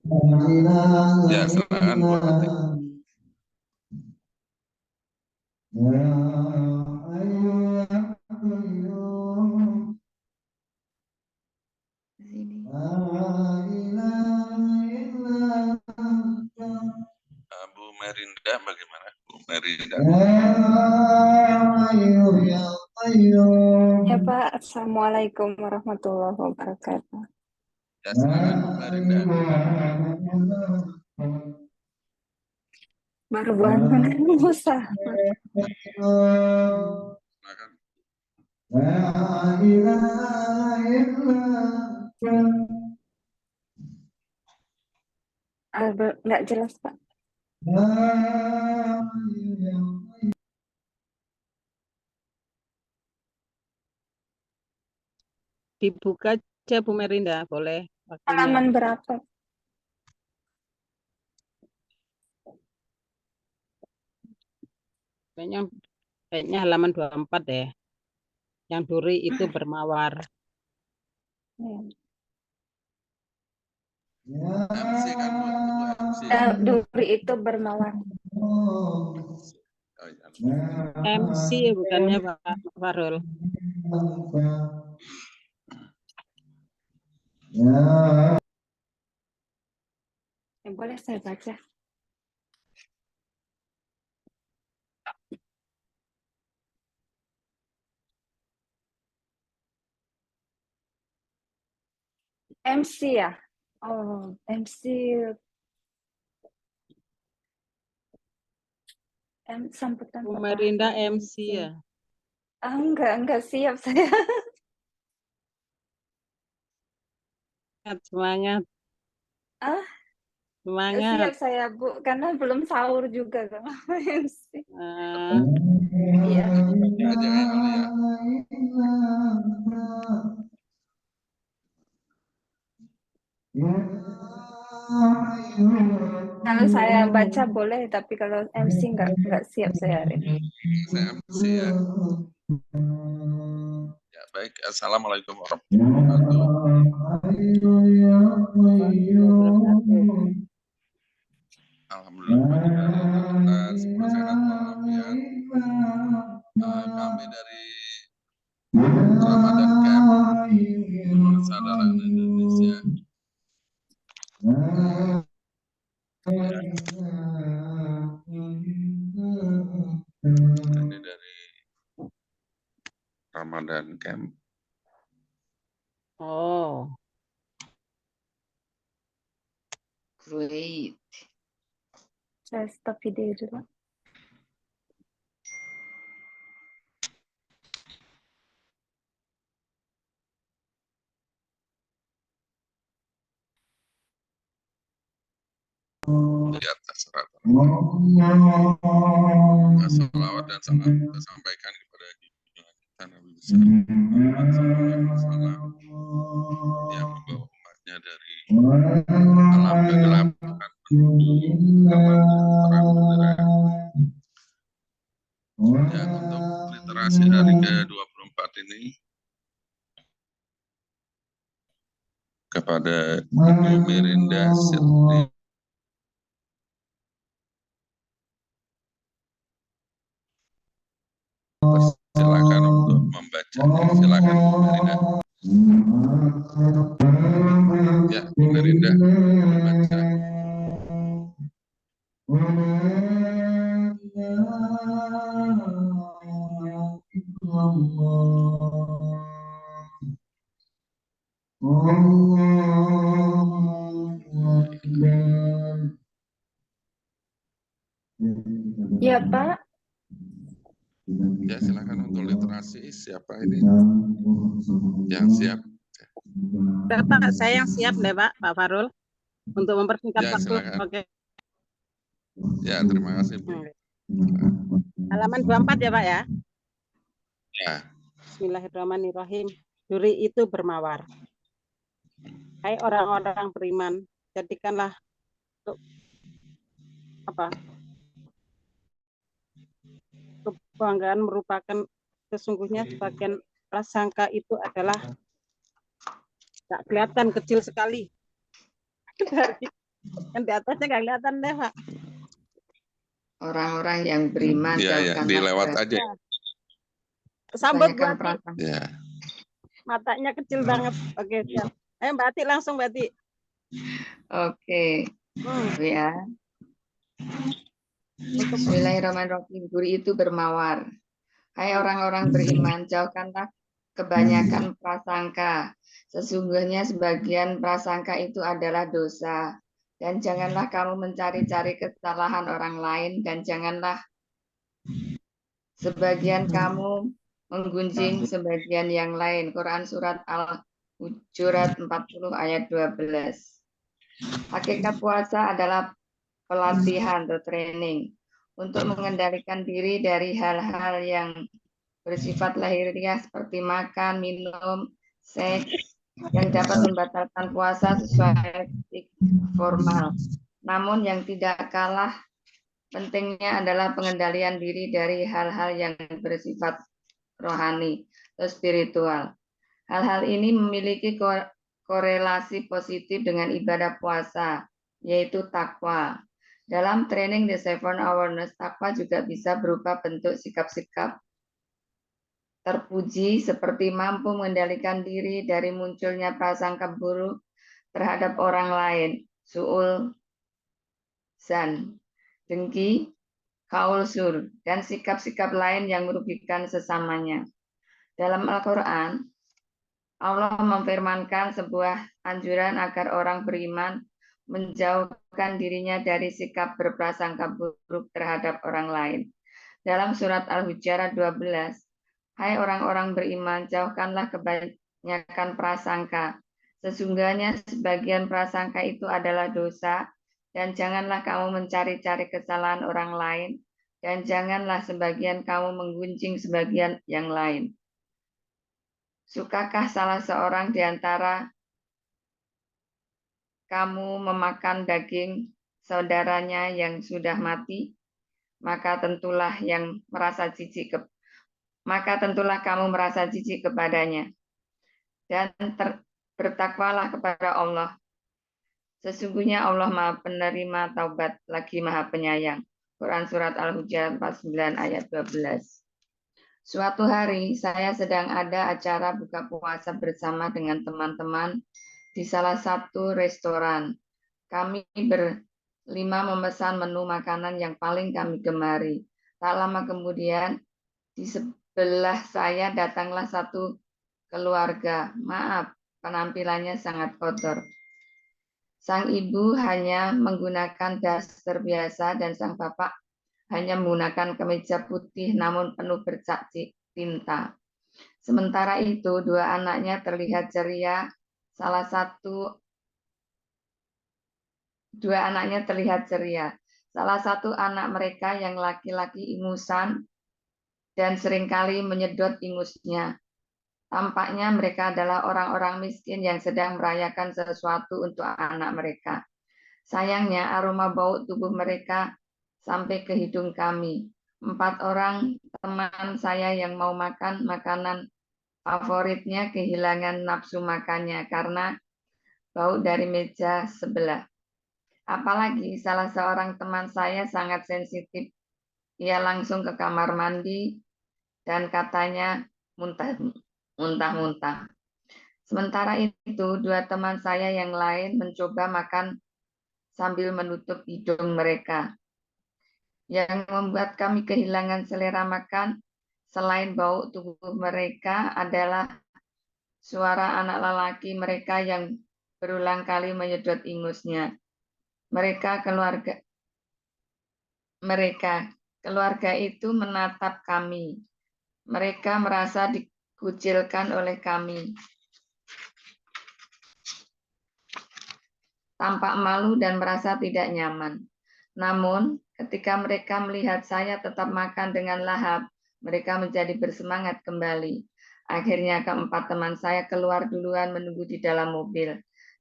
Ya, silakan Bu Ratih. Bu Merinda bagaimana? Bu Merinda. Ya Pak, Assalamualaikum warahmatullahi wabarakatuh. Ya, silakan Bu Merinda. Baru bangun Musa. Silakan. Nggak jelas Pak. Dibuka aja Bu Merinda, boleh waktunya. Halaman berapa? Kayaknya halaman 24 deh. Yang duri itu bermawar. MC kan Bu, itu Bu MC. Duri itu bermawar. Oh, iya. MC bukannya Pak Farul. Boleh saya baca? MC ya? Oh, MC. Sambutan Bu Pak Merinda Bahri. MC ya. Enggak siap saya. Semangat. Semangat. Siap saya Bu, karena belum sahur juga kan. MC. Iya. Aja ya kali ya. Kalau saya baca boleh, tapi kalau MC nggak siap saya hari ini. Saya MC ya. Ya baik. Assalamualaikum warahmatullahi wabarakatuh. Alhamdulillah pagi hari kita semua sehat walafiat. Kami dari Ramadan Camp Penulis Sadaran Indonesia. Ini dari Ramadan Camp. Oh. Great. Saya stop video dulu. Di atas rata. Salawat dan salam kita sampaikan kepada kita Nabi besar Muhammad SAW yang membawa umatnya dari alam kegelapan menuju alam terang benderang. Ya, untuk literasi hari ke-24 ini kepada Ibu Merinda Sirdi. Silakan untuk membaca. Silakan Bu Merinda. Ya, Bu Merinda membaca. Ya Pak. Ya silakan untuk literasi siapa ini yang siap? Pak, saya yang siap deh Pak Farul untuk mempersingkat Ya, waktu. silakan. Oke. Ya, terima kasih Bu. Halaman 24 ya Pak ya. Ya. Bismillahirrahmanirrahim. Duri itu bermawar. Hai orang-orang beriman, jadikanlah kebanggaan merupakan sesungguhnya sebagian prasangka itu adalah tak kelihatan kecil sekali Yang di atasnya nggak kelihatan deh, Pak. Orang-orang yang beriman Iya, ya, jauhkanlah dilewat ke- aja. Sambut Bu kebanyakan Ati. prasangka. Ya. Matanya kecil banget. Oke, siap. Ayo Mbak Ati langsung, Mbak Ati. Oke, ya. Bismillahirrahmanirrahim. Guru itu bermawar. Hai orang-orang beriman, jauhkanlah kebanyakan prasangka. Sesungguhnya sebagian prasangka itu adalah dosa. Dan janganlah kamu mencari-cari kesalahan orang lain, dan janganlah sebagian kamu menggunjing sebagian yang lain. Quran Surat Al-Hujurat 40 ayat 12. Hakikat puasa adalah pelatihan atau training untuk mengendalikan diri dari hal-hal yang bersifat lahiriah seperti makan, minum, seks yang dapat membatalkan puasa sesuai etik formal. Namun yang tidak kalah pentingnya adalah pengendalian diri dari hal-hal yang bersifat rohani atau spiritual. Hal-hal ini memiliki korelasi positif dengan ibadah puasa, yaitu takwa. Dalam training The Seven Awareness, takwa juga bisa berupa bentuk sikap-sikap terpuji seperti mampu mengendalikan diri dari munculnya prasangka buruk terhadap orang lain, su'ul zan, dengki, kaul sur, dan sikap-sikap lain yang merugikan sesamanya. Dalam Al-Quran, Allah memfirmankan sebuah anjuran agar orang beriman menjauhkan dirinya dari sikap berprasangka buruk terhadap orang lain. Dalam surat Al-Hujurat 12, hai orang-orang beriman, jauhkanlah kebanyakan prasangka. Sesungguhnya sebagian prasangka itu adalah dosa, dan janganlah kamu mencari-cari kesalahan orang lain, dan janganlah sebagian kamu menggunjing sebagian yang lain. Sukakah salah seorang di antara kamu memakan daging saudaranya yang sudah mati? Maka tentulah kamu merasa jijik kepadanya. Dan bertakwalah kepada Allah. Sesungguhnya Allah Maha Penerima Taubat lagi Maha Penyayang. Quran Surat Al-Hujurat 49 ayat 12. Suatu hari saya sedang ada acara buka puasa bersama dengan teman-teman di salah satu restoran. Kami berlima memesan menu makanan yang paling kami gemari. Tak lama kemudian di sebelah saya datanglah satu keluarga. Maaf, penampilannya sangat kotor. Sang ibu hanya menggunakan daster biasa dan sang bapak hanya menggunakan kemeja putih namun penuh bercak tinta. Sementara itu, dua anaknya terlihat ceria. Salah satu anak mereka yang laki-laki ingusan dan seringkali menyedot ingusnya. Tampaknya mereka adalah orang-orang miskin yang sedang merayakan sesuatu untuk anak mereka. Sayangnya aroma bau tubuh mereka sampai ke hidung kami. 4 orang teman saya yang mau makan makanan favoritnya kehilangan nafsu makannya karena bau dari meja sebelah. Apalagi salah seorang teman saya sangat sensitif. Ia langsung ke kamar mandi dan katanya muntah-muntah. Sementara itu, dua teman saya yang lain mencoba makan sambil menutup hidung mereka. Yang membuat kami kehilangan selera makan selain bau tubuh mereka adalah suara anak lelaki mereka yang berulang kali menyedot ingusnya. Keluarga itu menatap kami. Mereka merasa dikucilkan oleh kami. Tampak malu dan merasa tidak nyaman. Namun, ketika mereka melihat saya tetap makan dengan lahap, mereka menjadi bersemangat kembali. Akhirnya keempat teman saya keluar duluan menunggu di dalam mobil.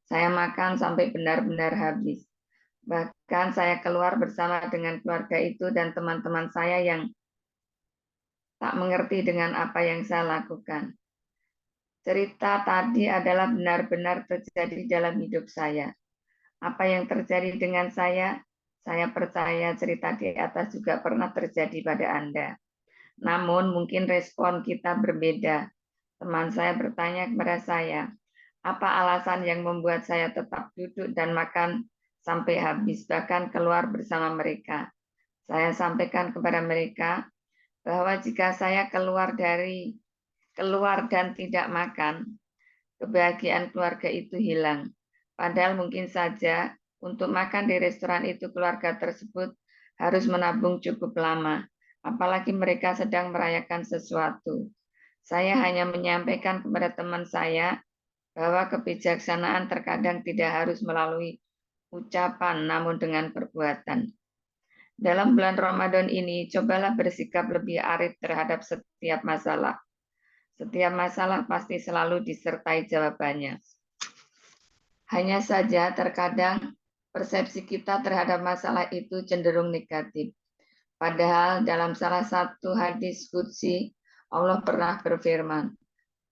Saya makan sampai benar-benar habis. Bahkan saya keluar bersama dengan keluarga itu dan teman-teman saya yang tak mengerti dengan apa yang saya lakukan. Cerita tadi adalah benar-benar terjadi dalam hidup saya. Apa yang terjadi dengan saya percaya cerita di atas juga pernah terjadi pada Anda. Namun mungkin respon kita berbeda. Teman saya bertanya kepada saya, apa alasan yang membuat saya tetap duduk dan makan sampai habis, bahkan keluar bersama mereka? Saya sampaikan kepada mereka bahwa jika saya keluar dan tidak makan, kebahagiaan keluarga itu hilang. Padahal mungkin saja untuk makan di restoran itu keluarga tersebut harus menabung cukup lama, apalagi mereka sedang merayakan sesuatu. Saya hanya menyampaikan kepada teman saya bahwa kebijaksanaan terkadang tidak harus melalui ucapan, namun dengan perbuatan. Dalam bulan Ramadan ini, cobalah bersikap lebih arif terhadap setiap masalah. Setiap masalah pasti selalu disertai jawabannya. Hanya saja terkadang persepsi kita terhadap masalah itu cenderung negatif. Padahal dalam salah satu hadis qudsi, Allah pernah berfirman,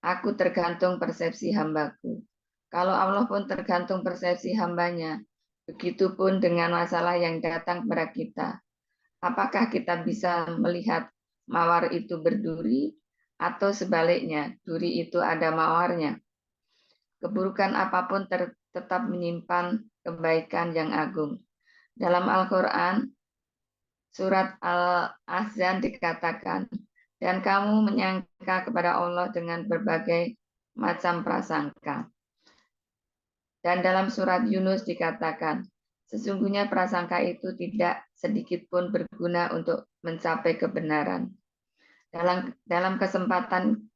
"Aku tergantung persepsi hambaku." Kalau Allah pun tergantung persepsi hambanya, begitupun dengan masalah yang datang kepada kita. Apakah kita bisa melihat mawar itu berduri, atau sebaliknya, duri itu ada mawarnya? Keburukan apapun tetap menyimpan kebaikan yang agung. Dalam Al-Quran, surat Al-Ahzan dikatakan, dan kamu menyangka kepada Allah dengan berbagai macam prasangka. Dan dalam surat Yunus dikatakan, sesungguhnya prasangka itu tidak sedikit pun berguna untuk mencapai kebenaran. Dalam kesempatan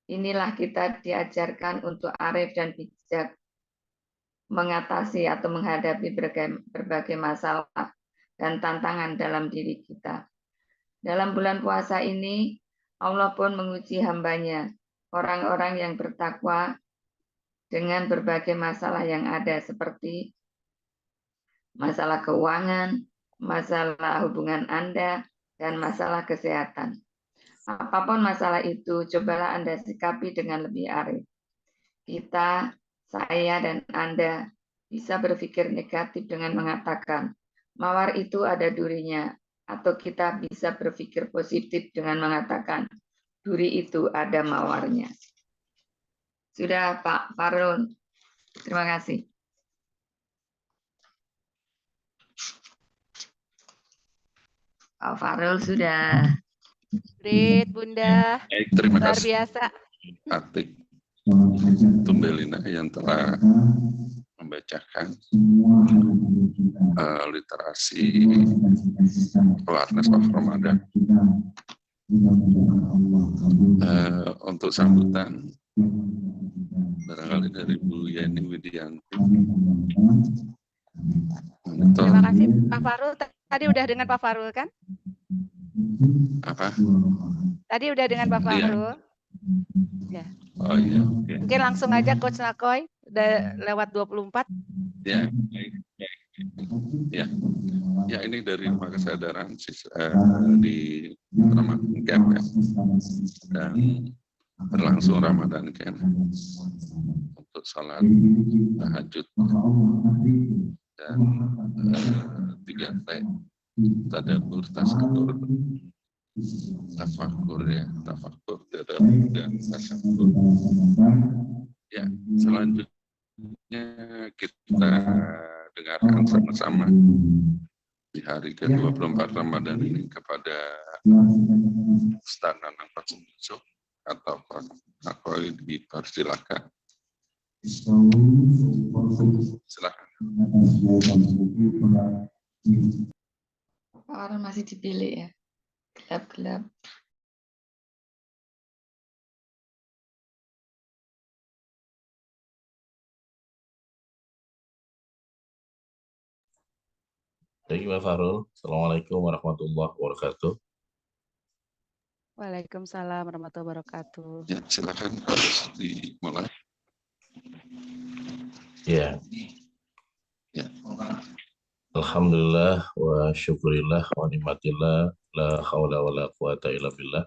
inilah kita diajarkan untuk arif dan bijak mengatasi atau menghadapi berbagai masalah dan tantangan dalam diri kita. Dalam bulan puasa ini, Allah pun menguji hambanya, orang-orang yang bertakwa dengan berbagai masalah yang ada seperti masalah keuangan, masalah hubungan Anda, dan masalah kesehatan. Apapun masalah itu, cobalah Anda sikapi dengan lebih arif. Kita, saya, dan Anda bisa berpikir negatif dengan mengatakan, mawar itu ada durinya, atau kita bisa berpikir positif dengan mengatakan, duri itu ada mawarnya. Sudah, Pak Farul. Terima kasih. Pak Farul sudah. Great, Bunda. Baik, terima Luar kasih. biasa. Atik Tumbelina yang telah membacakan literasi awareness of Ramadan. Untuk sambutan barangkali dari Bu Yeni Widianti. Terima kasih Pak Farul. Tadi udah dengan Pak Farul kan? Apa? Tadi udah dengan Pak Farul. Ya. Oh iya. Okay. Mungkin langsung aja Coach Nakoy. Udah lewat 24. Ya, baik. Ya. Ya, ini dari rumah kesadaran di Ramadan Camp ya. Dan berlangsung Ramadan Camp untuk salat tahajud dan 3T tadabbur, tasakur, tafakur ya, tafakur dan tasakur. Ya, selanjutnya kita dengarkan sama-sama di hari ke-24 Ramadan ini kepada Ustaz Nanang Pasumso atau Pak Nakoy dipersilakan. Silakan. Orang masih dipilih ya. Gelap-gelap. Baik, Pak Farul. Assalamualaikum warahmatullahi wabarakatuh. Waalaikumsalam warahmatullahi wabarakatuh. Ya, silakan harus dimulai. Ya. Ya. Alhamdulillah wa syukurillah wa nikmatillah la haula wa la quwata illa billah.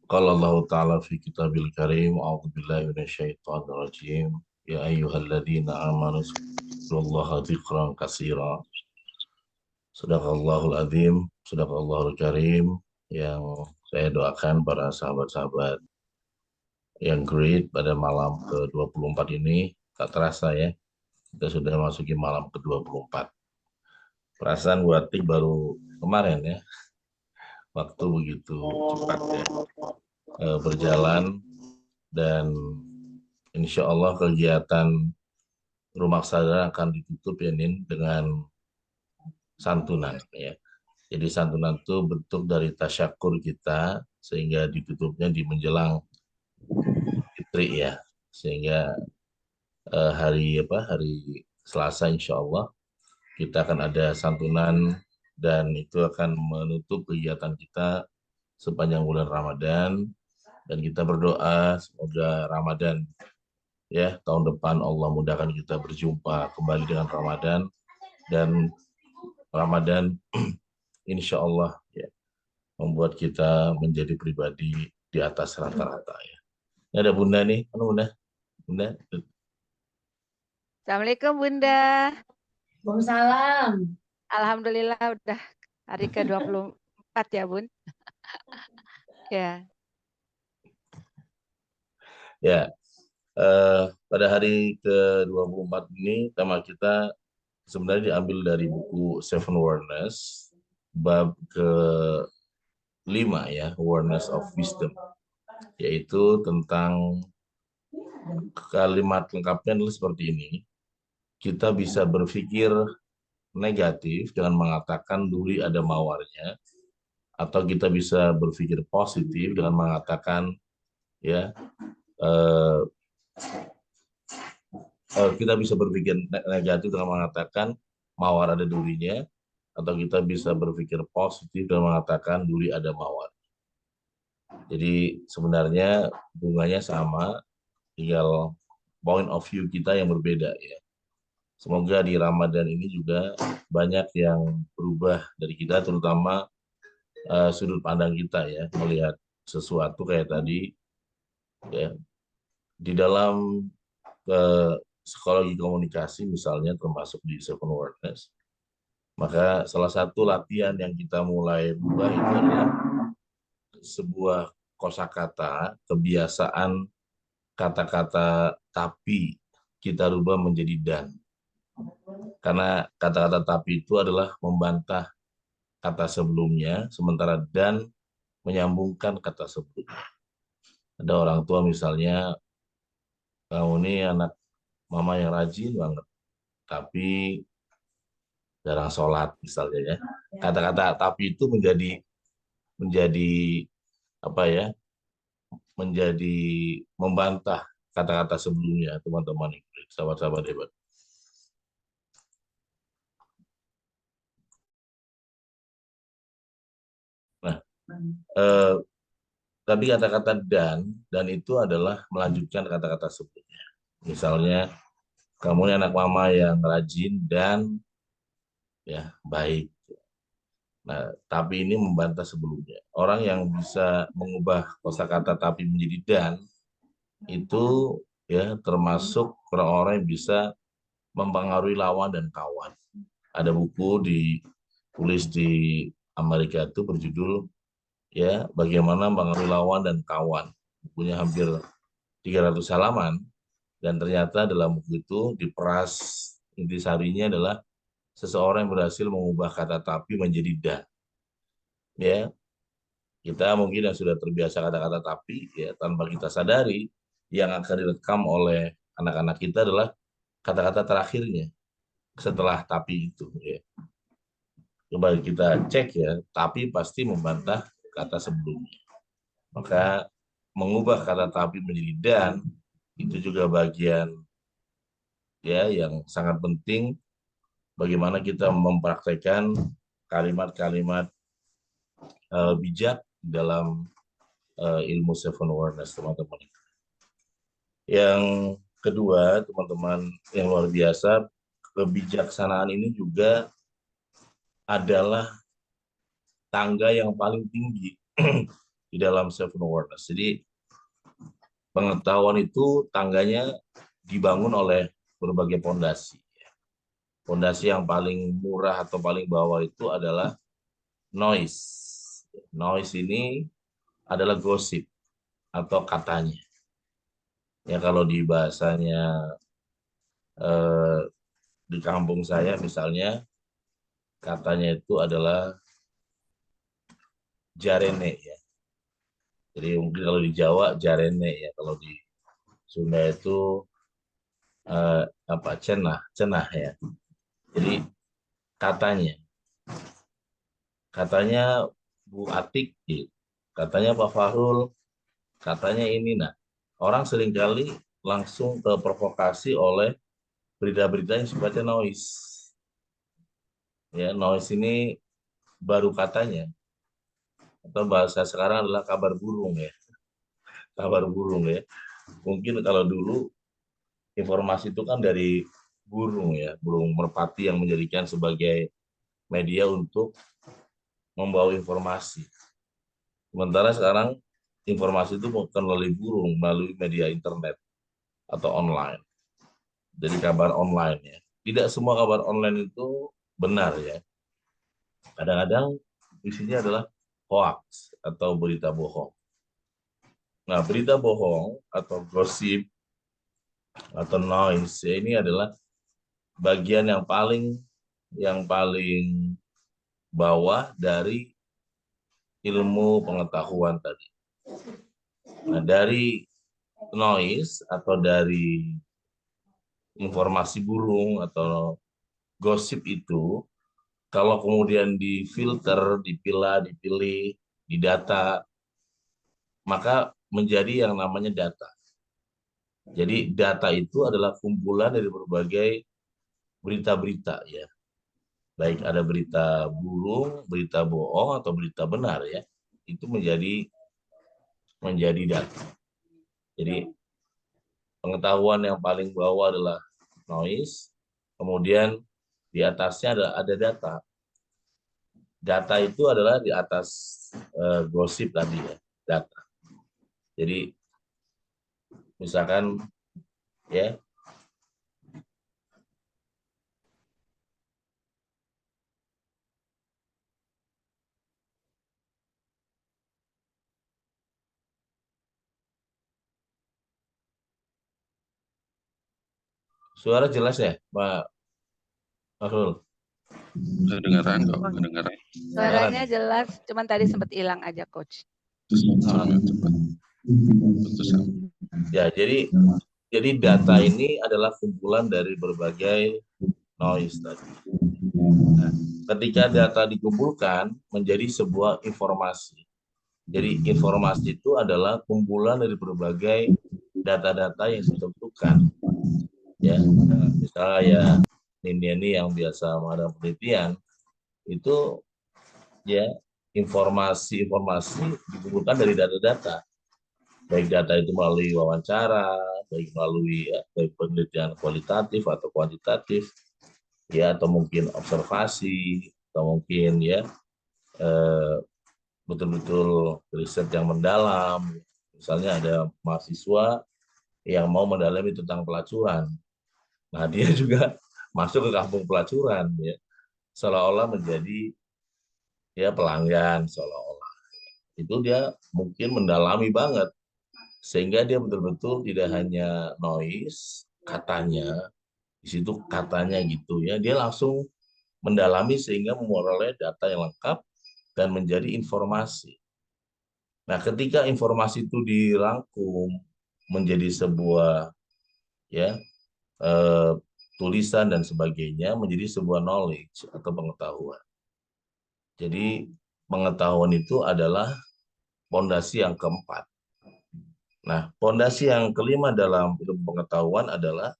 Qala Allah Ta'ala fi kitabil karim, a'udzu billahi minasyaitonir rajim. Ya ayyuhalladzina amanu dzkurullaha dzikran katsira. Sadaqallahul azim, sadaqallahul karim. Yang saya doakan para sahabat-sahabat yang great pada malam ke-24 ini, tak terasa ya, kita sudah masuki malam ke-24. Perasaan Watik baru kemarin ya, waktu begitu cepat ya berjalan, dan insya Allah kegiatan rumah saudara akan ditutup ya Nin, dengan santunan ya. Jadi santunan itu bentuk dari tasyakur kita, sehingga ditutupnya di menjelang Fitri ya, sehingga hari Selasa insya Allah kita akan ada santunan, dan itu akan menutup kegiatan kita sepanjang bulan Ramadan. Dan kita berdoa semoga Ramadan ya tahun depan Allah mudahkan kita berjumpa kembali dengan Ramadan, dan Ramadan insya Allah ya membuat kita menjadi pribadi di atas rata-rata ya. Ini ada Bunda nih, mana Bunda? Assalamualaikum Bunda. Waalaikumsalam. Alhamdulillah udah hari ke-24 ya Bun. Ya. Ya, pada hari ke-24 ini tema kita sebenarnya diambil dari buku Seven Awareness, bab ke-5 ya, Awareness of Wisdom, yaitu tentang kalimat lengkapnya adalah seperti ini. Kita bisa berpikir negatif dengan mengatakan duri ada mawarnya, atau kita bisa berpikir positif dengan mengatakan ya kita bisa berpikir negatif dengan mengatakan mawar ada durinya, atau kita bisa berpikir positif dengan mengatakan duri ada mawar. Jadi sebenarnya bunganya sama, tinggal point of view kita yang berbeda ya. Semoga di Ramadan ini juga banyak yang berubah dari kita, terutama sudut pandang kita ya, melihat sesuatu kayak tadi ya. Di dalam psikologi komunikasi misalnya, termasuk di Seven Awareness, maka salah satu latihan yang kita mulai ubah itu adalah sebuah kosakata, kebiasaan kata-kata tapi kita rubah menjadi dan. Karena kata-kata tapi itu adalah membantah kata sebelumnya, sementara dan menyambungkan kata sebelumnya. Ada orang tua misalnya, kamu ini anak mama yang rajin banget, tapi jarang sholat misalnya ya. Kata-kata tapi itu menjadi apa ya? Menjadi membantah kata-kata sebelumnya, teman-teman, sahabat-sahabat hebat. Nah, tapi kata-kata dan itu adalah melanjutkan kata-kata sebelumnya. Misalnya, kamu ini anak mama yang rajin dan ya baik. Nah, tapi ini membantah sebelumnya. Orang yang bisa mengubah kosakata tapi menjadi dan itu ya termasuk orang-orang yang bisa mempengaruhi lawan dan kawan. Ada buku ditulis di Amerika itu berjudul ya bagaimana mempengaruhi lawan dan kawan. Bukunya hampir 300 halaman, dan ternyata dalam buku itu diperas intisarinya adalah seseorang yang berhasil mengubah kata tapi menjadi dan. Ya, kita mungkin yang sudah terbiasa kata-kata tapi ya tanpa kita sadari, yang akan direkam oleh anak-anak kita adalah kata-kata terakhirnya setelah tapi itu ya. Coba kita cek ya, tapi pasti membantah kata sebelumnya. Maka mengubah kata tapi menjadi dan itu juga bagian ya yang sangat penting, bagaimana kita mempraktekkan kalimat-kalimat bijak dalam ilmu Seven Awareness, teman-teman. Yang kedua, teman-teman yang luar biasa, kebijaksanaan ini juga adalah tangga yang paling tinggi di dalam self awareness. Jadi pengetahuan itu tangganya dibangun oleh berbagai pondasi. Pondasi yang paling murah atau paling bawah itu adalah noise. Noise ini adalah gosip atau katanya. Ya kalau di bahasanya di kampung saya misalnya katanya itu adalah jarene ya. Jadi mungkin kalau di Jawa jarene ya, kalau di Sunda itu cenah ya. Jadi katanya Bu Atik, katanya Pak Fahrul, katanya ini. Nah, orang seringkali langsung terprovokasi oleh berita-berita yang sifatnya noise. Ya, noise ini baru katanya, atau bahasa sekarang adalah kabar burung ya. Kabar burung ya. Mungkin kalau dulu informasi itu kan dari burung ya, burung merpati yang menjadikan sebagai media untuk membawa informasi. Sementara sekarang informasi itu bukan melalui burung, melalui media internet atau online. Jadi kabar online ya. Tidak semua kabar online itu benar ya. Kadang-kadang isinya adalah hoax atau berita bohong. Nah, berita bohong atau gosip atau noise ya, ini adalah bagian yang paling bawah dari ilmu pengetahuan tadi. Nah, dari noise atau dari informasi burung atau gosip itu, kalau kemudian difilter, dipilah, dipilih, didata, maka menjadi yang namanya data. Jadi data itu adalah kumpulan dari berbagai berita-berita ya. Baik ada berita burung, berita bohong atau berita benar ya. Itu menjadi data. Jadi pengetahuan yang paling bawah adalah noise, kemudian di atasnya ada data. Data itu adalah di atas gosip tadi ya, data. Jadi misalkan ya, suara jelas ya, Pak Fahrul? Kedengaran kok, kedengaran. Suaranya jelas, cuman tadi sempat hilang aja, Coach. Ya, jadi data ini adalah kumpulan dari berbagai noise tadi. Nah, ketika data dikumpulkan menjadi sebuah informasi. Jadi informasi itu adalah kumpulan dari berbagai data-data yang ditentukan. Ya, misalnya ya ini yang biasa mengadakan penelitian itu ya informasi dikumpulkan dari data-data. Baik data itu melalui wawancara, baik melalui baik penelitian kualitatif atau kuantitatif, ya atau mungkin observasi, atau mungkin ya betul-betul riset yang mendalam. Misalnya ada mahasiswa yang mau mendalami tentang pelacuran. Nah, dia juga masuk ke kampung pelacuran ya. Seolah-olah menjadi ya pelanggan seolah-olah. Itu dia mungkin mendalami banget sehingga dia betul-betul tidak hanya noise katanya, di situ katanya gitu ya, dia langsung mendalami sehingga memperoleh data yang lengkap dan menjadi informasi. Nah, ketika informasi itu dirangkum menjadi sebuah ya tulisan dan sebagainya, menjadi sebuah knowledge atau pengetahuan. Jadi pengetahuan itu adalah pondasi yang keempat. Nah, pondasi yang kelima dalam ilmu pengetahuan adalah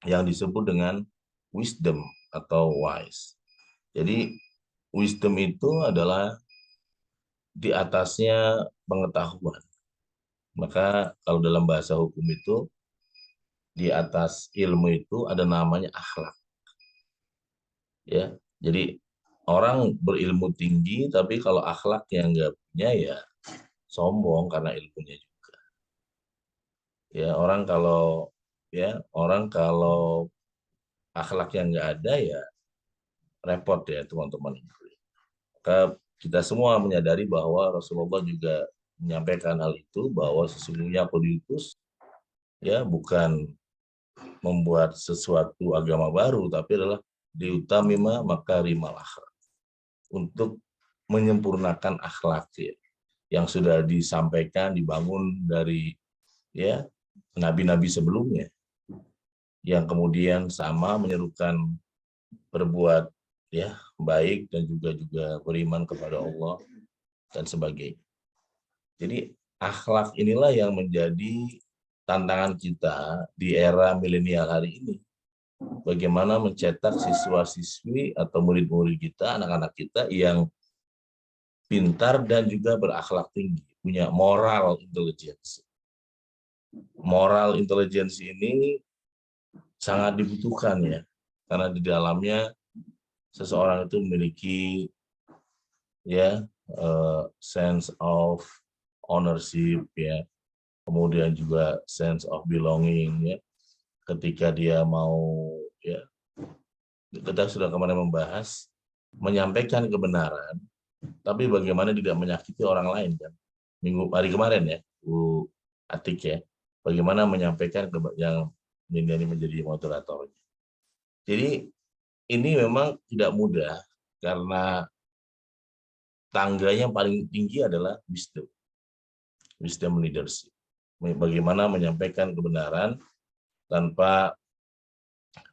yang disebut dengan wisdom atau wise. Jadi wisdom itu adalah di atasnya pengetahuan. Maka kalau dalam bahasa hukum itu di atas ilmu itu ada namanya akhlak. Ya, jadi orang berilmu tinggi tapi kalau akhlak yang nggak punya ya sombong karena ilmunya juga. Ya, orang kalau akhlak yang nggak ada ya repot ya teman-teman. Maka kita semua menyadari bahwa Rasulullah juga menyampaikan hal itu, bahwa sesungguhnya aku diutus ya bukan membuat sesuatu agama baru, tapi adalah liutamima makarimal akhlak, untuk menyempurnakan akhlak ya, yang sudah disampaikan, dibangun dari ya nabi-nabi sebelumnya, yang kemudian sama menyerukan berbuat ya baik dan juga beriman kepada Allah dan sebagainya. Jadi akhlak inilah yang menjadi tantangan kita di era milenial hari ini. Bagaimana mencetak siswa-siswi atau murid-murid kita, anak-anak kita yang pintar dan juga berakhlak tinggi, punya moral intelligence. Moral intelligence ini sangat dibutuhkan ya, karena di dalamnya seseorang itu memiliki ya sense of ownership ya, kemudian juga sense of belonging ya. Ketika dia mau ya, kita sudah kemarin membahas menyampaikan kebenaran, tapi bagaimana tidak menyakiti orang lain kan. Hari kemarin ya, Bu Atik ya, bagaimana menyampaikan yang ini menjadi moderatornya. Jadi ini memang tidak mudah karena tangganya paling tinggi adalah wisdom leadership. Bagaimana menyampaikan kebenaran tanpa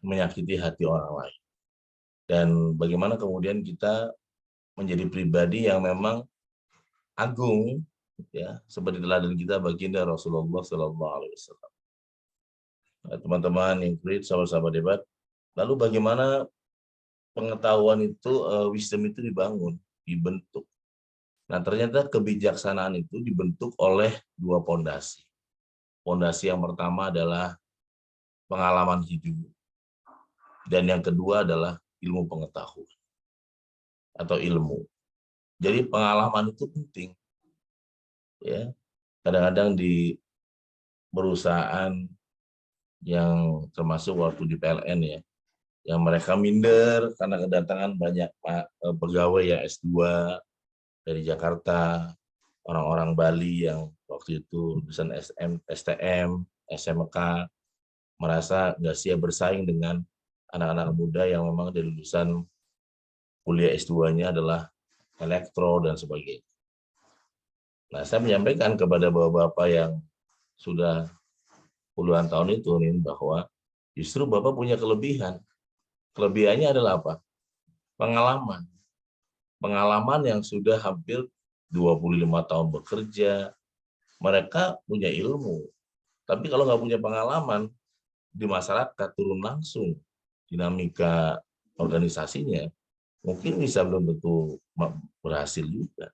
menyakiti hati orang lain. Dan bagaimana kemudian kita menjadi pribadi yang memang agung ya, seperti teladan kita baginda Rasulullah SAW. Nah, teman-teman yang sahabat-sahabat debat, lalu bagaimana pengetahuan itu, wisdom itu dibentuk. Nah, ternyata kebijaksanaan itu dibentuk oleh dua pondasi. Pondasi yang pertama adalah pengalaman hidup, dan yang kedua adalah ilmu pengetahuan atau ilmu. Jadi pengalaman itu penting. Ya, kadang-kadang di perusahaan yang termasuk waktu di PLN ya, yang mereka minder karena kedatangan banyak pegawai yang S2 dari Jakarta, orang-orang Bali yang waktu itu lulusan STM, SMK, merasa nggak siap bersaing dengan anak-anak muda yang memang dari lulusan kuliah S2-nya adalah elektro dan sebagainya. Nah, saya menyampaikan kepada bapak-bapak yang sudah puluhan tahun itu nih, bahwa justru bapak punya kelebihan. Kelebihannya adalah apa? Pengalaman. Pengalaman yang sudah hampir 25 tahun bekerja. Mereka punya ilmu. Tapi kalau nggak punya pengalaman di masyarakat turun langsung dinamika organisasinya, mungkin bisa belum tentu berhasil juga.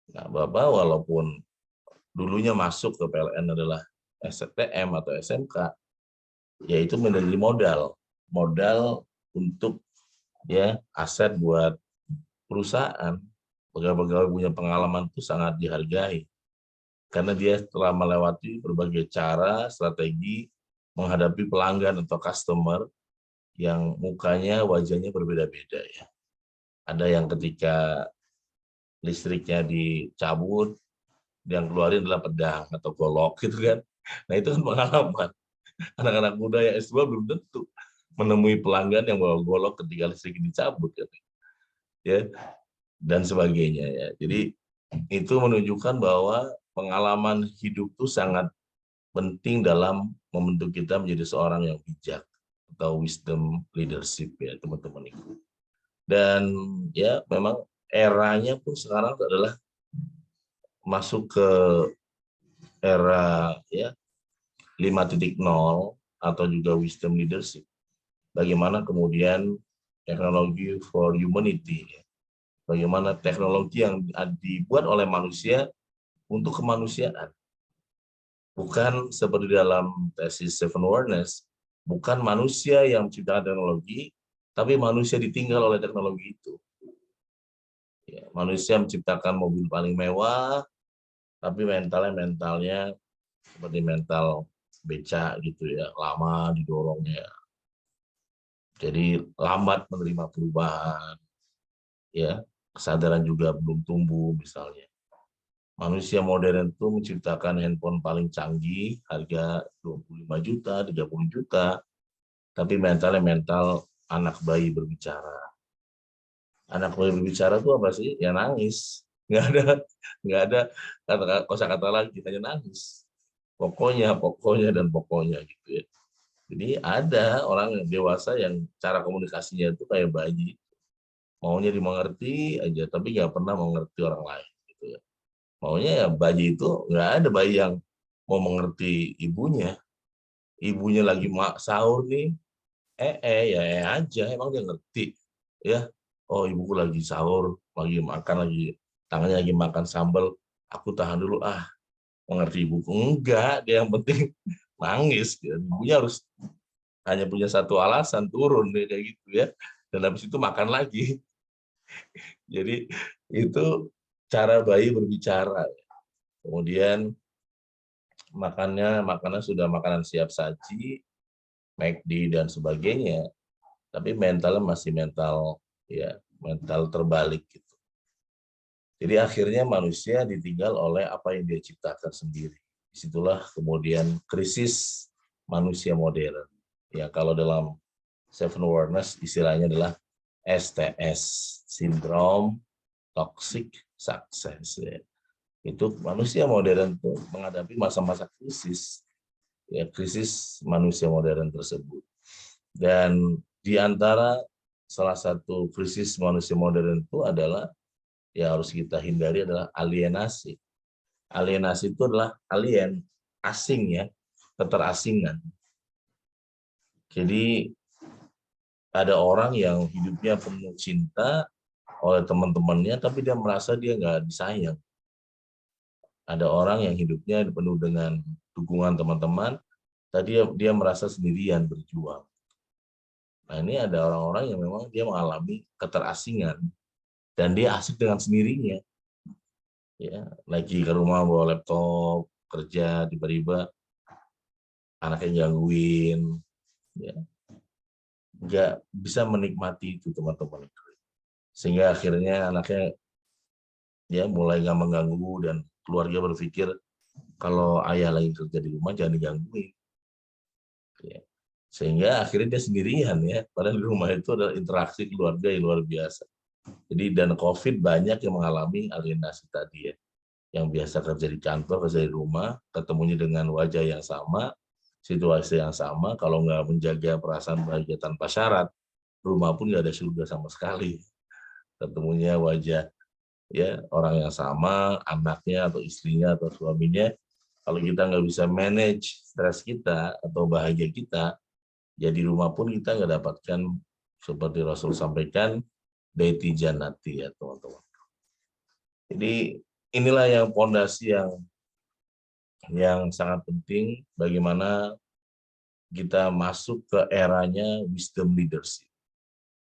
Nah, bapak walaupun dulunya masuk ke PLN adalah STM atau SMK, yaitu menjadi modal untuk ya aset buat perusahaan. Pegawai-pegawai punya pengalaman itu sangat dihargai karena dia telah melewati berbagai cara, strategi menghadapi pelanggan atau customer yang mukanya, wajahnya berbeda-beda ya. Ada yang ketika listriknya dicabut, yang keluarin adalah pedang atau golok gitu kan. Nah, itu kan pengalaman. Anak-anak muda yang S2 belum tentu menemui pelanggan yang bawa golok ketika listrik dicabut kan. Ya, dan sebagainya ya. Jadi itu menunjukkan bahwa pengalaman hidup itu sangat penting dalam membentuk kita menjadi seorang yang bijak atau wisdom leadership ya teman-teman itu. Dan ya memang eranya pun sekarang adalah masuk ke era ya 5.0 atau juga wisdom leadership. Bagaimana kemudian teknologi for humanity ya. Bagaimana teknologi yang dibuat oleh manusia untuk kemanusiaan. Bukan seperti dalam tesis Seven Wonders, bukan manusia yang menciptakan teknologi, tapi manusia ditinggal oleh teknologi itu. Ya, manusia menciptakan mobil paling mewah, tapi mentalnya seperti mental beca gitu ya, lama didorongnya. Jadi lambat menerima perubahan, ya, kesadaran juga belum tumbuh misalnya. Manusia modern itu menciptakan handphone paling canggih, harga 25 juta, 30 juta, tapi mentalnya mental anak bayi berbicara. Anak bayi berbicara itu apa sih? Ya nangis. Nggak ada kata-kata lagi, hanya nangis. Pokoknya gitu ya. Jadi ada orang yang dewasa yang cara komunikasinya itu kayak bayi, maunya dimengerti aja, tapi nggak pernah mengerti orang lain. Gitu ya. Maunya ya bayi itu nggak ada bayi yang mau mengerti ibunya. Ibunya lagi sahur nih, ya aja, emang dia ngerti ya. Oh ibuku lagi sahur, lagi makan, tangannya lagi makan sambal, aku tahan dulu mengerti ibuku. Enggak, dia yang penting nangis. Ya. Ibunya harus hanya punya satu alasan, turun deh, kayak gitu ya, dan habis itu makan lagi. Jadi itu cara bayi berbicara. Kemudian makannya sudah makanan siap saji, McD dan sebagainya, tapi mentalnya masih mental terbalik gitu. Jadi akhirnya manusia ditinggal oleh apa yang dia ciptakan sendiri. Disitulah kemudian krisis manusia modern. Ya, kalau dalam Seven Awareness istilahnya adalah STS, Syndrome Toxic Success. Ya. Itu manusia modern tuh menghadapi masa-masa krisis, ya, krisis manusia modern tersebut. Dan di antara salah satu krisis manusia modern itu adalah yang harus kita hindari adalah alienasi. Alienasi itu adalah alien, asing ya, keterasingan. Jadi ada orang yang hidupnya penuh cinta oleh teman-temannya, tapi dia merasa dia nggak disayang. Ada orang yang hidupnya penuh dengan dukungan teman-teman, tadi dia merasa sendirian berjuang. Nah ini ada orang-orang yang memang dia mengalami keterasingan dan dia asik dengan sendirinya. Ya, lagi ke rumah bawa laptop, kerja, tiba-tiba anaknya gangguin, ya, nggak bisa menikmati itu teman-teman, sehingga akhirnya anaknya ya mulai nggak mengganggu dan keluarga berpikir kalau ayah lagi kerja di rumah jangan digangguin, ya. Sehingga akhirnya dia sendirian ya, padahal di rumah itu adalah interaksi keluarga yang luar biasa. Jadi dan COVID banyak yang mengalami alienasi tadi ya, yang biasa kerja di kantor, kerja di rumah, ketemunya dengan wajah yang sama, situasi yang sama, kalau nggak menjaga perasaan bahagia tanpa syarat, rumah pun nggak ada surga sama sekali. Ketemunya wajah ya orang yang sama, anaknya atau istrinya atau suaminya, kalau kita nggak bisa manage stres kita atau bahagia kita, ya di rumah pun kita nggak dapatkan seperti Rasul sampaikan, baiti jannati ya teman-teman. Jadi inilah yang pondasi yang sangat penting bagaimana kita masuk ke eranya wisdom leadership.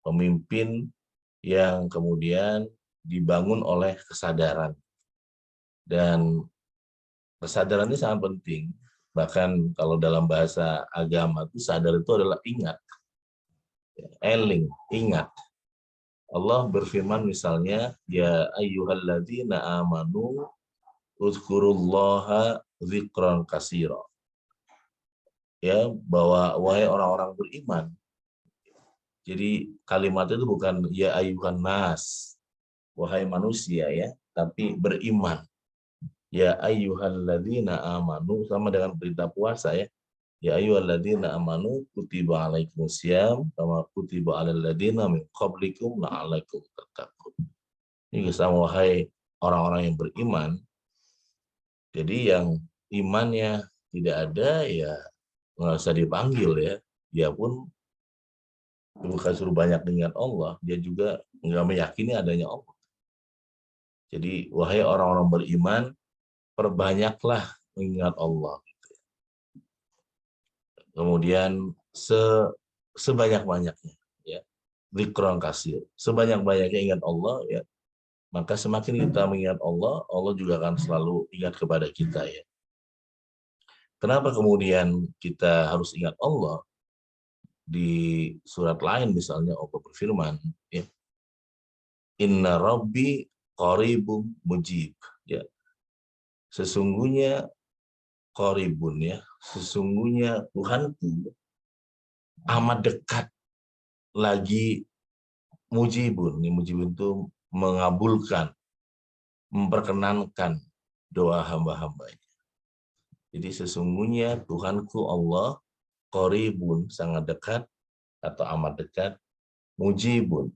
Pemimpin yang kemudian dibangun oleh kesadaran. Dan kesadaran ini sangat penting. Bahkan kalau dalam bahasa agama itu sadar itu adalah ingat. Eling, ingat. Allah berfirman misalnya, ya ayyuhalladzina amanu uzkurullaha dzikran katsira. Ya, bahwa wahai orang-orang beriman. Jadi kalimat itu bukan ya ayyuhan nas, wahai manusia ya, tapi beriman. Ya ayyuhalladzina amanu, sama dengan perintah puasa ya. Ya ayyuhalladzina amanu kutiba alaikumusiyam kama kutiba alal ladzina min qablikum la'allaikum tattaqun. Ini sama wahai orang-orang yang beriman. Jadi yang imannya tidak ada ya nggak usah dipanggil ya. Dia pun bukan suruh banyak dengan Allah, dia juga nggak meyakini adanya Allah. Jadi wahai orang-orang beriman, perbanyaklah mengingat Allah. Kemudian sebanyak-banyaknya ya, dzikran katsir, sebanyak-banyaknya ingat Allah ya. Maka semakin kita mengingat Allah, Allah juga akan selalu ingat kepada kita ya. Kenapa kemudian kita harus ingat Allah? Di surat lain misalnya Allah berfirman, ya, Inna Rabbi qaribun mujib. Ya. Sesungguhnya qaribun ya, sesungguhnya Tuhanku amat dekat lagi mujibun. Ini mujibun itu mengabulkan, memperkenankan doa hamba-hambanya. Jadi sesungguhnya Tuhanku Allah qaribun, sangat dekat atau amat dekat, mujibun,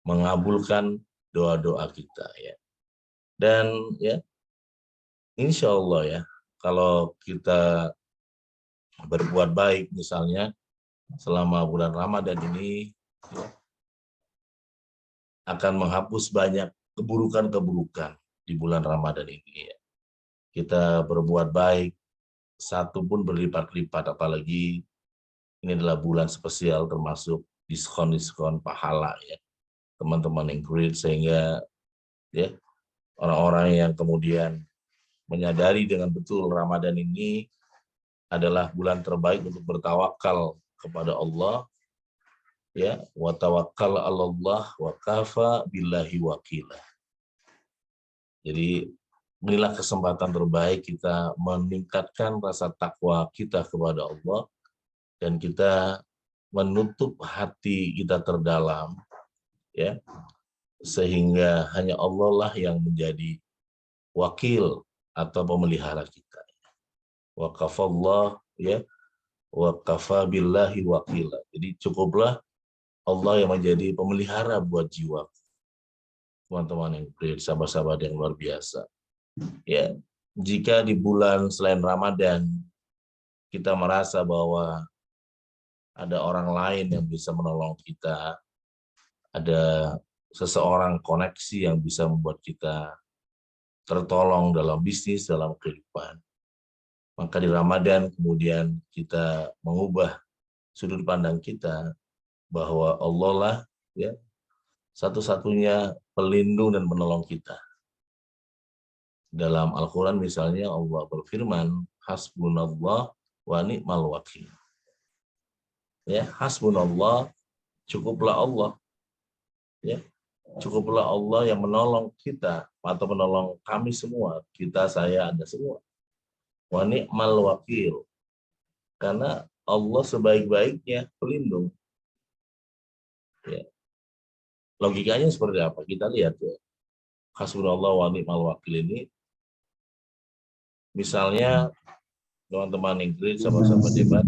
mengabulkan doa-doa kita ya. Dan ya insya Allah ya, kalau kita berbuat baik misalnya selama bulan Ramadan ini ya, akan menghapus banyak keburukan-keburukan di bulan Ramadan ini ya. Kita berbuat baik satu pun berlipat-lipat, apalagi ini adalah bulan spesial termasuk diskon-diskon pahala ya. Teman-teman yang great, sehingga ya orang-orang yang kemudian menyadari dengan betul Ramadan ini adalah bulan terbaik untuk bertawakal kepada Allah ya, wa tawakkal 'alallah wa kafa billahi wakila. Jadi inilah kesempatan terbaik kita meningkatkan rasa takwa kita kepada Allah dan kita menutup hati kita terdalam ya, sehingga hanya Allah lah yang menjadi wakil atau pemelihara kita. Wa kafallah ya, wa kafa billahi wakila. Jadi cukuplah Allah yang menjadi pemelihara buat jiwa. Teman-teman yang great, sahabat-sahabat yang luar biasa. Ya, jika di bulan selain Ramadan kita merasa bahwa ada orang lain yang bisa menolong kita, ada seseorang koneksi yang bisa membuat kita tertolong dalam bisnis, dalam kehidupan, maka di Ramadan kemudian kita mengubah sudut pandang kita bahwa Allah lah ya satu-satunya pelindung dan penolong kita. Dalam Al-Quran misalnya Allah berfirman, hasbunallah wa ni'mal wakil. Ya, hasbunallah, cukuplah Allah. Ya, cukuplah Allah yang menolong kita atau menolong kami semua, kita, saya, Anda semua. Wa ni'mal wakil. Karena Allah sebaik-baiknya pelindung. Ya. Logikanya seperti apa? Kita lihat ya. Hasbunallah wa ni'mal wakil ini, misalnya teman-teman Inggris, sahabat-sahabat hebat,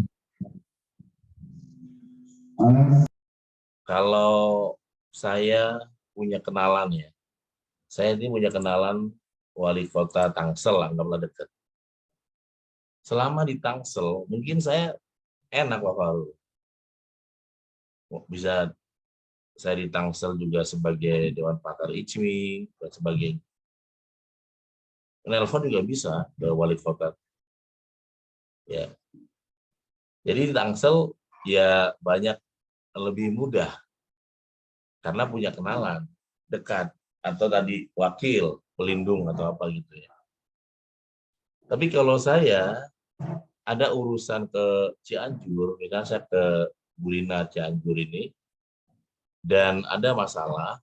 kalau saya punya kenalan ya, saya ini punya kenalan wali kota Tangsel, anggaplah dekat. Selama di Tangsel, mungkin saya enak Pak Farul. Bisa saya di Tangsel juga sebagai Dewan Pakar ICMI, dan sebagainya. Nelpon juga bisa ke wali kota. Ya. Jadi di Tangsel ya banyak lebih mudah karena punya kenalan dekat atau tadi wakil, pelindung atau apa gitu ya. Tapi kalau saya ada urusan ke Cianjur, misalnya saya ke Bulina Cianjur ini, dan ada masalah,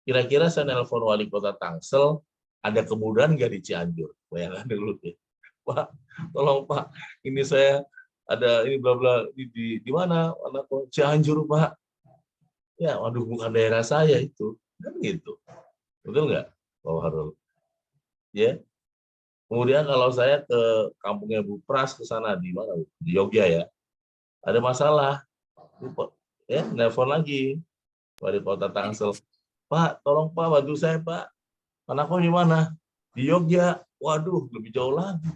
kira-kira saya nelpon wali kota Tangsel, ada kemudahan nggak di Cianjur? Bayangkan dulu ya. Pak, tolong Pak, ini saya ada ini bla bla di mana? Cianjur Pak. Ya, waduh bukan daerah saya itu, kan gitu. Betul nggak, Pak Harul? Ya. Kemudian kalau saya ke kampungnya Bu Pras ke sana di mana? Di Yogya ya. Ada masalah. Ya, nelpon lagi wali kota Tangsel. Pak, tolong Pak bantu saya Pak. Anakku di mana? Di Yogya. Waduh, lebih jauh lagi.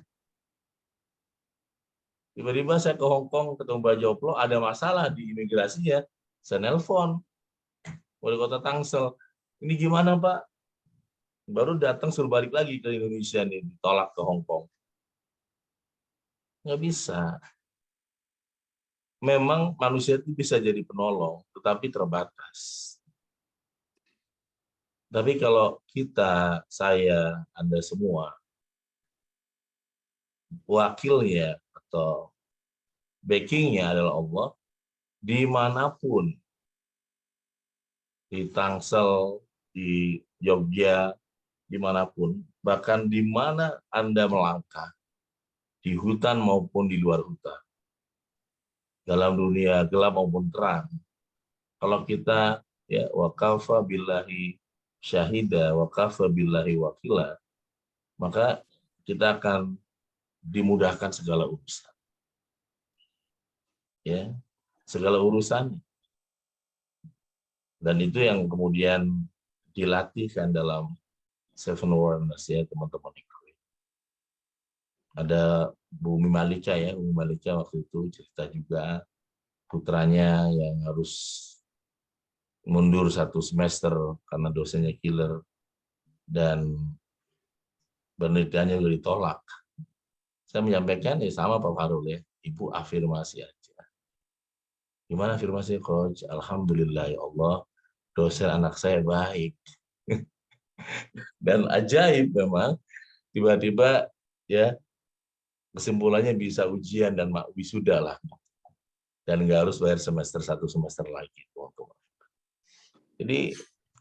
Tiba-tiba saya ke Hong Kong ketemu Mbak Joplo, ada masalah di imigrasinya. Saya nelpon wali kota Tangsel. Ini gimana Pak? Baru datang suruh balik lagi ke Indonesia nih, ditolak ke Hong Kong. Nggak bisa. Memang manusia itu bisa jadi penolong, tetapi terbatas. Tapi kalau kita, saya, Anda semua, wakilnya atau backingnya adalah Allah, dimanapun, di Tangsel, di Jogja, dimanapun, bahkan di mana Anda melangkah, di hutan maupun di luar hutan, dalam dunia gelap maupun terang, kalau kita ya wakafa billahi syahida, wakafa billahi wakila, maka kita akan dimudahkan segala urusan. Ya, segala urusan. Dan itu yang kemudian dilatihkan dalam Seven Awareness ya teman-teman. Ada Bumi Malika ya, Bumi Malika waktu itu cerita juga putranya yang harus mundur 1 semester karena dosennya killer dan penelitiannya juga ditolak. Saya menyampaikan ya sama Pak Farul ya, Ibu afirmasi aja. Gimana afirmasi Coach? Alhamdulillah ya Allah, dosen anak saya baik. Dan ajaib memang, tiba-tiba ya kesimpulannya bisa ujian dan wisuda lah. Dan nggak harus bayar semester 1 semester lagi. Teman-teman. Jadi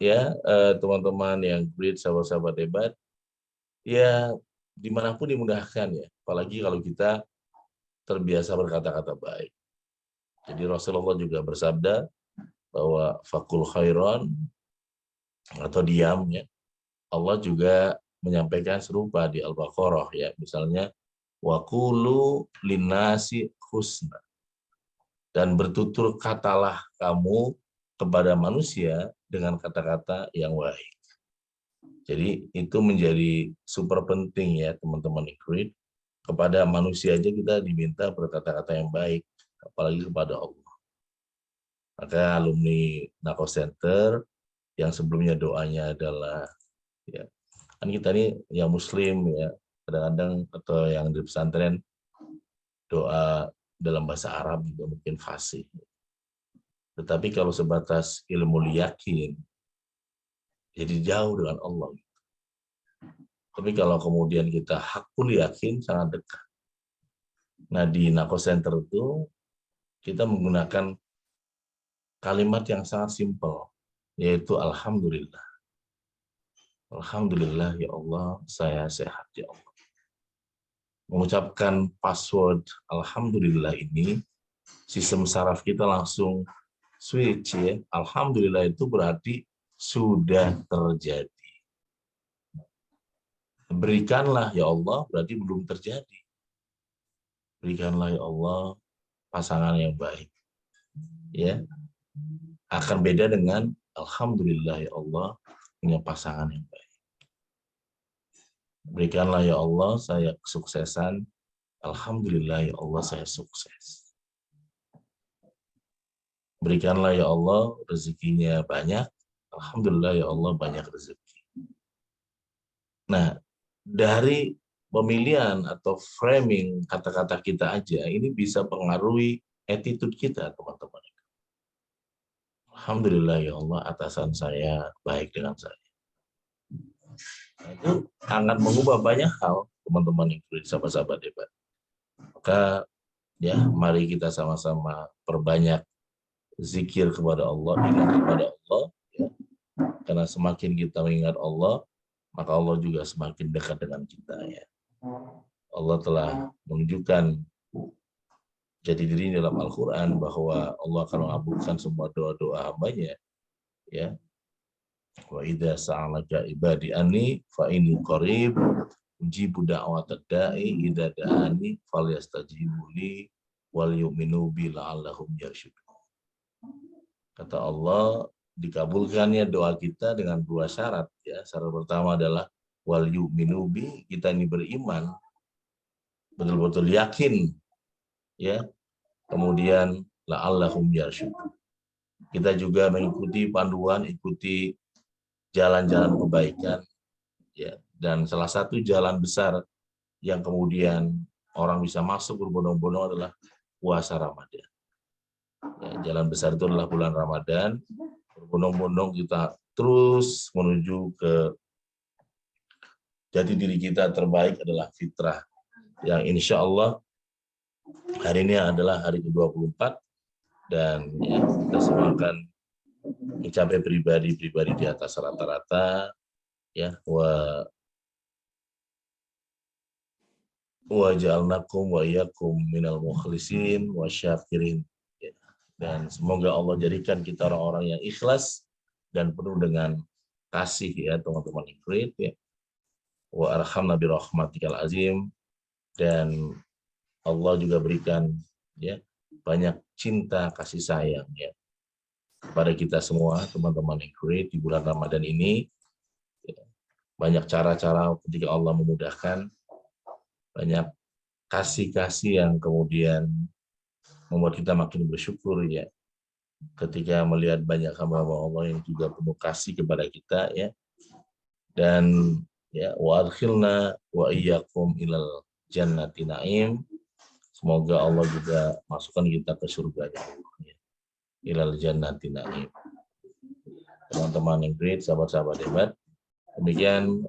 ya teman-teman yang great, sahabat-sahabat hebat, ya dimanapun dimudahkan ya. Apalagi kalau kita terbiasa berkata-kata baik. Jadi Rasulullah juga bersabda bahwa fakul khairan atau diam ya. Allah juga menyampaikan serupa di Al-Baqarah ya. Misalnya waqulu linnasi husna. Dan bertutur katalah kamu kepada manusia dengan kata-kata yang baik. Jadi itu menjadi super penting ya teman-teman ikut. Kepada manusia aja kita diminta berkata-kata yang baik, apalagi kepada Allah. Maka alumni Nako Center yang sebelumnya doanya adalah ya, kan kita ini yang Muslim ya, kadang-kadang atau yang di pesantren doa dalam bahasa Arab juga mungkin fasih. Tetapi kalau sebatas ilmu yakin, jadi jauh dengan Allah. Tapi kalau kemudian kita hakul yakin, sangat dekat. Nah di Nako Center itu kita menggunakan kalimat yang sangat simpel, yaitu Alhamdulillah. Alhamdulillah ya Allah, saya sehat ya Allah. Mengucapkan password Alhamdulillah ini, sistem saraf kita langsung switch ya. Alhamdulillah itu berarti sudah terjadi. Berikanlah ya Allah berarti belum terjadi. Berikanlah ya Allah pasangan yang baik. Ya. Akan beda dengan Alhamdulillah ya Allah punya pasangan yang baik. Berikanlah ya Allah saya kesuksesan. Alhamdulillah ya Allah saya sukses. Berikanlah ya Allah rezekinya banyak. Alhamdulillah ya Allah banyak rezeki. Nah, dari pemilihan atau framing kata-kata kita aja ini bisa pengaruhi attitude kita, teman-teman. Alhamdulillah ya Allah atasan saya baik dengan saya. Nah, itu akan mengubah banyak hal, teman-teman yang sahabat-sahabat hebat. Maka ya mari kita sama-sama perbanyak zikir kepada Allah, ingat kepada Allah ya. Karena semakin kita mengingat Allah, maka Allah juga semakin dekat dengan kita ya. Allah telah menunjukkan jati diri dalam Al-Quran bahwa Allah akan mengabulkan semua doa-doa hambanya ya. Wa idza sa'alaka ibadi anni fa inni qarib ujibu da'watad da'i idza da'ani falyastajibu li wal yu'minu bi la'allahum yarshudun. Kata Allah, dikabulkannya doa kita dengan 2 syarat ya. Syarat pertama adalah wal yu'minu bi, kita ini beriman, betul-betul yakin ya. Kemudian la'allahum yarshudun. Kita juga mengikuti panduan, ikuti jalan-jalan kebaikan ya. Dan salah satu jalan besar yang kemudian orang bisa masuk berbondong-bondong adalah puasa Ramadan. Ya, jalan besar itu adalah bulan Ramadan berbondong-bondong kita terus menuju ke jati diri kita terbaik adalah fitrah, yang insya Allah hari ini adalah hari ke-24 dan ya, kita semua akan mencapai pribadi-pribadi di atas rata-rata, ya, wa ja'alnakum wa iyyakum minal mukhlisin wa syakirin. Ya. Dan semoga Allah jadikan kita orang-orang yang ikhlas dan penuh dengan kasih, ya teman-teman Ikrit, ya. Wa arhamna bi rahmatikal azim, dan Allah juga berikan ya banyak cinta kasih sayang ya kepada kita semua teman-teman Ikrit di bulan Ramadan ini. Ya. Banyak cara-cara ketika Allah memudahkan, banyak kasih-kasih yang kemudian membuat kita makin bersyukur ya ketika melihat banyak hamba-hamba Allah yang juga penuh kasih kepada kita ya. Dan ya, wa adkhilna wa iyyakum ilal jannati na'im. Semoga Allah juga masukkan kita ke surga ya. Ilal jannati na'im. Teman-teman yang great, sahabat-sahabat hebat. Demikian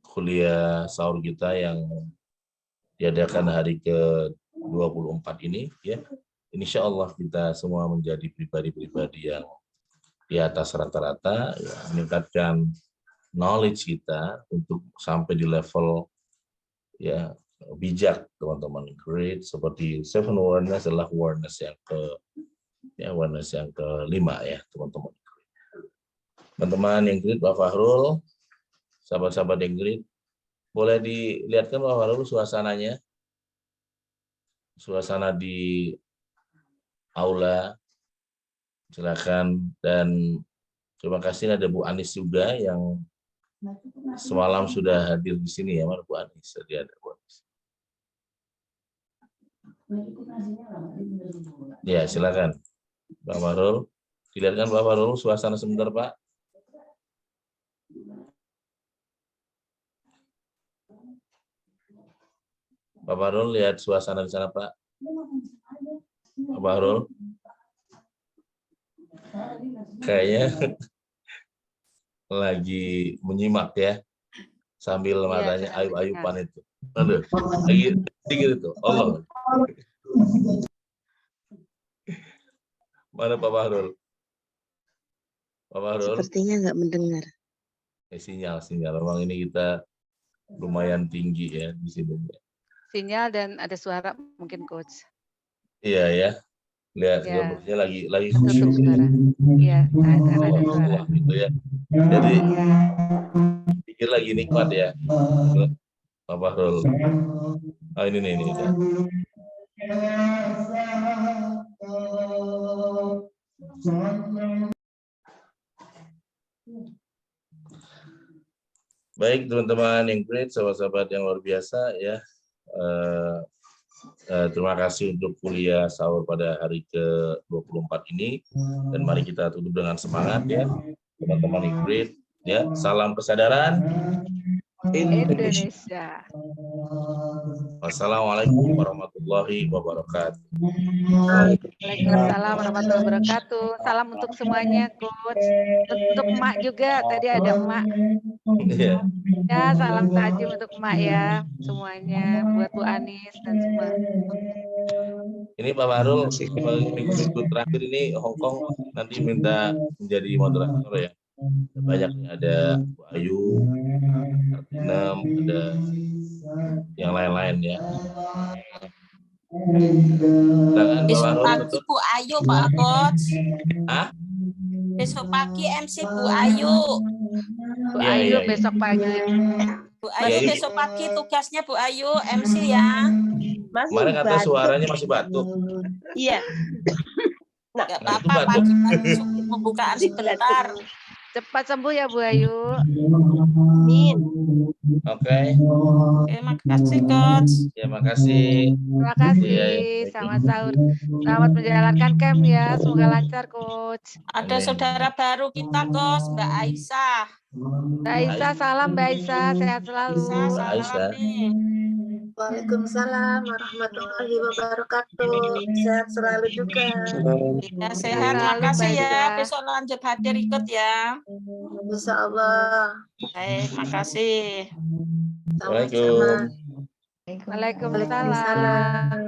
kuliah sahur kita yang diadakan hari ke-24 ini ya. Insya Allah kita semua menjadi pribadi-pribadi yang di atas rata-rata, ya, meningkatkan knowledge kita untuk sampai di level ya bijak teman-teman. Great, seperti seven awareness adalah awareness yang kelima ya teman-teman. Teman-teman yang great, Pak Fahrul, sahabat-sahabat yang great, boleh dilihatkan Pak Fahrul suasananya, suasana di aula. Silakan. Dan terima kasih ada Bu Anis juga yang semalam sudah hadir di sini ya, mana Bu Anis? Tadi ada Bu Anis. Ya, silakan Pak Fahrul. Dilihatkan Pak Fahrul suasana sebentar Pak. Pak Fahrul lihat suasana di sana Pak. Pak Fahrul. Kayaknya lagi menyimak ya sambil matanya ayup-ayupan itu. Aduh, lagi tinggi itu. Allah. Mana Pak Fahrul? Pak Fahrul? Sepertinya nggak mendengar. Sinyal. Memang ini kita lumayan tinggi ya di sini. Sinyal dan ada suara mungkin coach. Iya ya. Lihat Ya. sepertinya lagi khusyuk. Iya, ada suara. Gitu ya. Jadi pikir lagi nikmat ya. Pak Fahrul. Oh ini nih. Baik teman-teman yang great, sahabat-sahabat yang luar biasa ya. Terima kasih untuk kuliah sahur pada hari ke-24 ini, dan mari kita tutup dengan semangat ya teman-teman yang great ya. Salam kesadaran Indonesia. Wassalamualaikum warahmatullahi wabarakatuh. Waalaikumsalam warahmatullahi wabarakatuh. Salam untuk semuanya, coach. Untuk emak juga, tadi ada emak. Ya. Ya, salam takjil untuk emak ya, semuanya. Buat Bu Anis dan semua. Ini Pak Fahrul, minggu terakhir ini Hongkong nanti minta menjadi moderator ya. Banyak ada Bu Ayu, Artinem, ada yang lain-lain ya. Besok pagi Bu Ayu Pak Coach. Hah? Besok pagi MC Bu Ayu. Bu Ayu besok pagi. Bu Ayu besok pagi tugasnya Bu Ayu MC ya. Kemarin kata suaranya masih batuk. Iya. Nah, nggak apa-apa pagi pembukaan sebentar. Cepat sembuh ya Bu Ayu. Amin. Oke. Oke, makasih Coach. Ya, makasih. Terima Iya, kasih. iya. Selamat sahur. Selamat menjalankan camp ya. Semoga lancar, Coach. Ada Amin. saudara baru kita, Coach, Mbak Aisyah. Mbak Aisyah, salam Mbak Aisyah. Sehat selalu. Aisyah, Mbak salam Aisyah. nih. Waalaikumsalam warahmatullahi wabarakatuh. Sehat selalu juga. Ya, sehat. selalu, Makasih Mbak ya. Aisyah. Besok lanjut hadir ikut ya. Insya Allah. Baik, makasih. Sama-sama. Waalaikumsalam. Waalaikumsalam. Waalaikumsalam.